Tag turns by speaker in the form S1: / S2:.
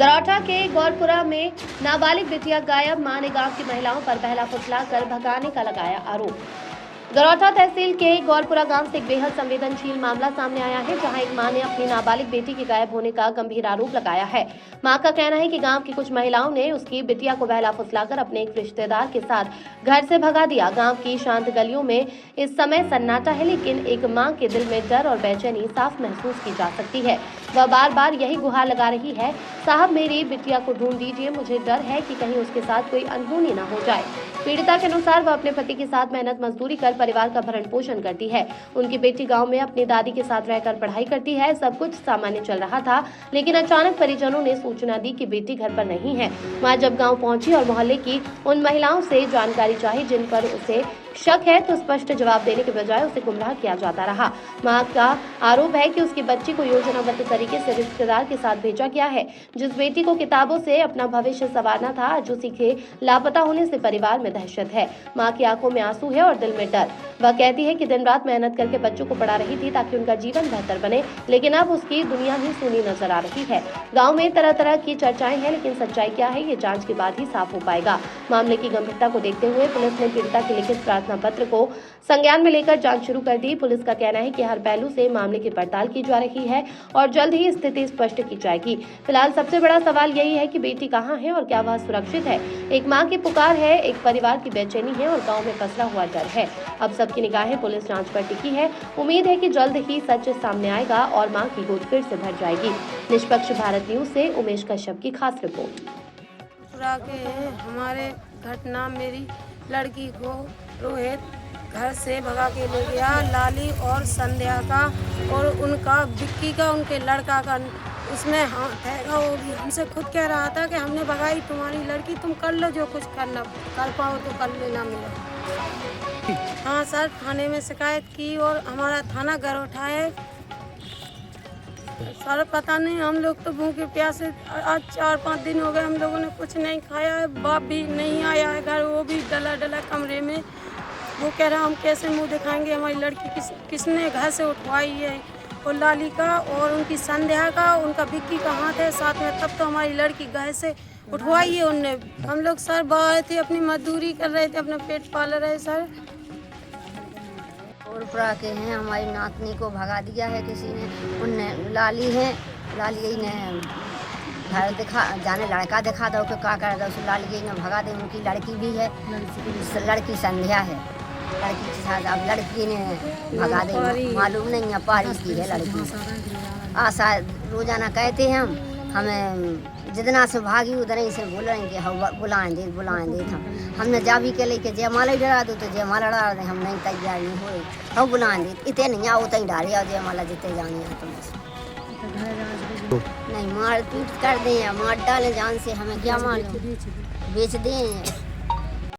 S1: गरौठा के गौरपुरा में नाबालिग बिटिया गायब, मां ने गांव की महिलाओं पर पहला फुसलाकर भगाने का लगाया आरोप। गरौठा तहसील के गौरपुरा गांव से एक बेहद संवेदनशील मामला सामने आया है, जहां एक मां ने अपनी नाबालिग बेटी के गायब होने का गंभीर आरोप लगाया है। मां का कहना है कि गांव की कुछ महिलाओं ने उसकी बिटिया को बहला फुसलाकर अपने एक रिश्तेदार के साथ घर से भगा दिया। गांव की शांत गलियों में इस समय सन्नाटा है, लेकिन एक मां के दिल में डर और बेचैनी साफ महसूस की जा सकती है। वह बार बार यही गुहार लगा रही है, साहब मेरी बिटिया को ढूंढ दीजिए, मुझे डर है कि कहीं उसके साथ कोई अनहोनी न हो जाए। पीड़िता के अनुसार वह अपने पति के साथ मेहनत मजदूरी कर परिवार का भरण पोषण करती है। उनकी बेटी गांव में अपनी दादी के साथ रहकर पढ़ाई करती है। सब कुछ सामान्य चल रहा था, लेकिन अचानक परिजनों ने सूचना दी कि बेटी घर पर नहीं है। वह जब गांव पहुंची और मोहल्ले की उन महिलाओं से जानकारी चाही जिन पर उसे शक है, तो स्पष्ट जवाब देने के बजाय उसे गुमराह किया जाता रहा। मां का आरोप है कि उसकी बच्ची को योजनाबद्ध तरीके से रिश्तेदार के साथ भेजा गया है। जिस बेटी को किताबों से अपना भविष्य संवारना था, आज उसी के लापता होने से परिवार में दहशत है। मां की आंखों में आंसू है और दिल में डर। वह कहती है कि दिन रात मेहनत करके बच्चों को पढ़ा रही थी ताकि उनका जीवन बेहतर बने, लेकिन अब उसकी दुनिया ही सूनी नजर आ रही है। गाँव में तरह तरह की चर्चाएं हैं, लेकिन सच्चाई क्या है ये जाँच के बाद ही साफ हो पाएगा। मामले की गंभीरता को देखते हुए पुलिस ने पीड़िता की लिखित प्रार्थना पत्र को संज्ञान में लेकर जांच शुरू कर दी। पुलिस का कहना है कि हर पहलू से मामले की पड़ताल की जा रही है और जल्द ही स्थिति स्पष्ट की जाएगी। फिलहाल सबसे बड़ा सवाल यही है कि बेटी कहां है और क्या वह सुरक्षित है। एक मां की पुकार है, एक परिवार की बेचैनी है और गांव में पसरा हुआ डर है। अब सबकी निगाहें पुलिस जांच पर टिकी है। उम्मीद है कि जल्द ही सच सामने आएगा और मां की गोद फिर से भर जाएगी। निष्पक्ष भारत न्यूज से उमेश कश्यप की खास रिपोर्ट।
S2: हमारे घटना मेरी लड़की को रोहित घर से भगा के ले गया। लाली और संध्या का और उनका विक्की का, उनके लड़का का उसमें हाथ है। वो भी हमसे खुद कह रहा था कि हमने भगाई तुम्हारी लड़की, तुम कर लो जो कुछ करना कर पाओ तो कर लेना मेरा। हाँ सर, थाने में शिकायत की और हमारा थाना गरौठा है। सर पता नहीं, हम लोग तो भूखे प्यासे आज 4-5 दिन हो गए, हम लोगों ने कुछ नहीं खाया है। बाप भी नहीं आया है घर, वो भी डला डला कमरे में। वो कह रहा हम कैसे मुंह दिखाएंगे, हमारी लड़की किसने घर से उठवाई है। और लाली का और उनकी संध्या का, उनका विक्की का हाथ है साथ में, तब तो हमारी लड़की घर से उठवाई है उनने। हम लोग सर बाहर थे, अपनी मजदूरी कर रहे थे, अपना पेट पाल रहे सर।
S3: गौरपुरा के हैं, हमारी नातनी को भगा दिया है किसी ने। उनने लाली है, लाली ने घर दिखा जाने लड़का दिखा दो कि क्या कर दो, उस लाली ने भगा दे। उनकी लड़की भी है, लड़की संध्या है, लड़की के साथ अब लड़की ने भगा दे। मालूम नहीं है, पारिस की है लड़की। आशा रोजाना कहते हैं हमें जितना से भागी उधर ही से बोल रहे हैं कि हम बुलाएं दे। हमने जा भी के लेके जयमाला डरा दो तो जयमाला डरा दे, हम नहीं तैयार नहीं हो रही, हम बुलाएं दे। इतने नहीं आओ तो डाले और जयमाला जितने जाने हैं तुम नहीं मार पीट कर दें, मार डालें जान से, हमें क्या मालूम, बेच दें।